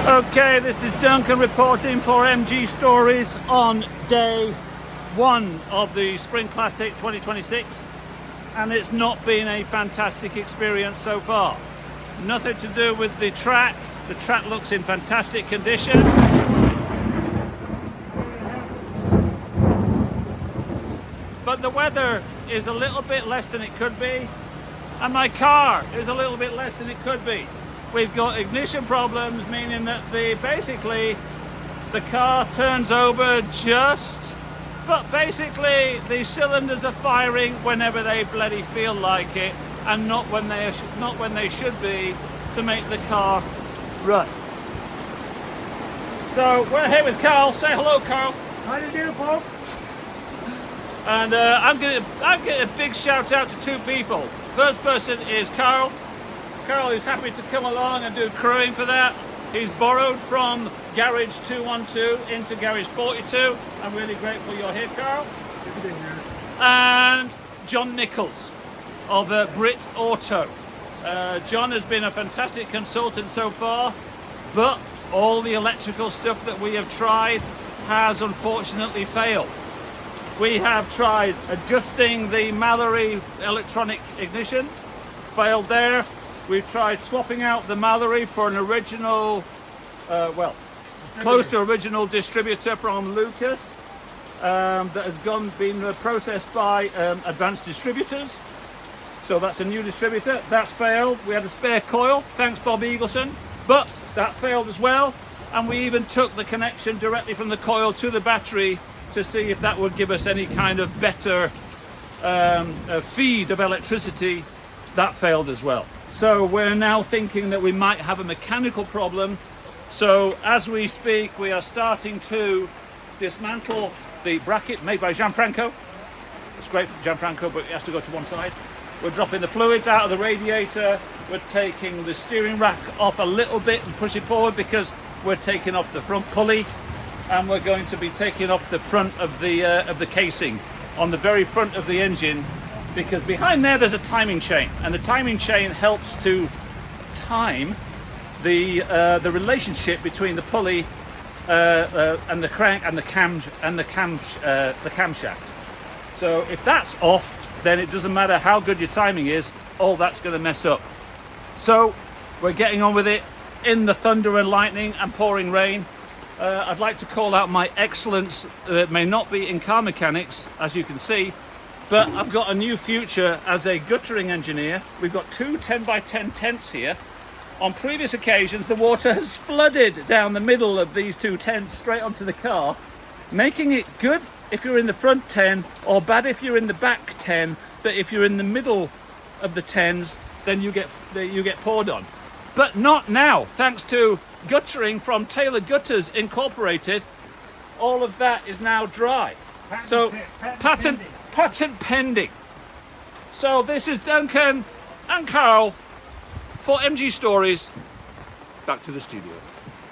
Okay, this is Duncan reporting for MG Stories on day one of the Spring Classic 2026, and it's not been a fantastic experience so far. Nothing to do with the track. The track looks in fantastic condition. But the weather is a little bit less than it could be, and my car is a little bit less than it could be. We've got ignition problems, meaning that basically the car turns over but basically the cylinders are firing whenever they bloody feel like it, and not when they should be, to make the car run. So we're here with Carl. Say hello, Carl. How do you do, folks? And I'm getting a big shout out to two people. First person is Carl. Carl is happy to come along and do crewing for that. He's borrowed from Garage 212 into Garage 42. I'm really grateful you're here, Carl. And John Nichols of Brit Auto. John has been a fantastic consultant so far, but all the electrical stuff that we have tried has unfortunately failed. We have tried adjusting the Mallory electronic ignition, failed there. We've tried swapping out the Mallory for an original, close to original distributor from Lucas that has been processed by Advanced Distributors. So that's a new distributor. That's failed. We had a spare coil, thanks Bob Eagleson, but that failed as well. And we even took the connection directly from the coil to the battery to see if that would give us any kind of better feed of electricity. That failed as well. So we're now thinking that we might have a mechanical problem. So as we speak, we are starting to dismantle the bracket made by Gianfranco. It's great for Gianfranco, but it has to go to one side. We're dropping the fluids out of the radiator. We're taking the steering rack off a little bit and pushing forward because we're taking off the front pulley, and we're going to be taking off the front of the casing on the very front of the engine, because behind there's a timing chain, and the timing chain helps to time the relationship between the pulley and the crank and the camshaft. So if that's off, then it doesn't matter how good your timing is, all that's going to mess up. So we're getting on with it in the thunder and lightning and pouring rain. I'd like to call out my excellence. It may not be in car mechanics, as you can see, but I've got a new future as a guttering engineer. We've got two 10x10 tents here. On previous occasions, the water has flooded down the middle of these two tents straight onto the car, making it good if you're in the front 10 or bad if you're in the back 10. But if you're in the middle of the 10s, then you get poured on. But not now, thanks to guttering from Taylor Gutters Incorporated. All of that is now dry. Patent pending. So this is Duncan and Carl for MG Stories. Back to the studio.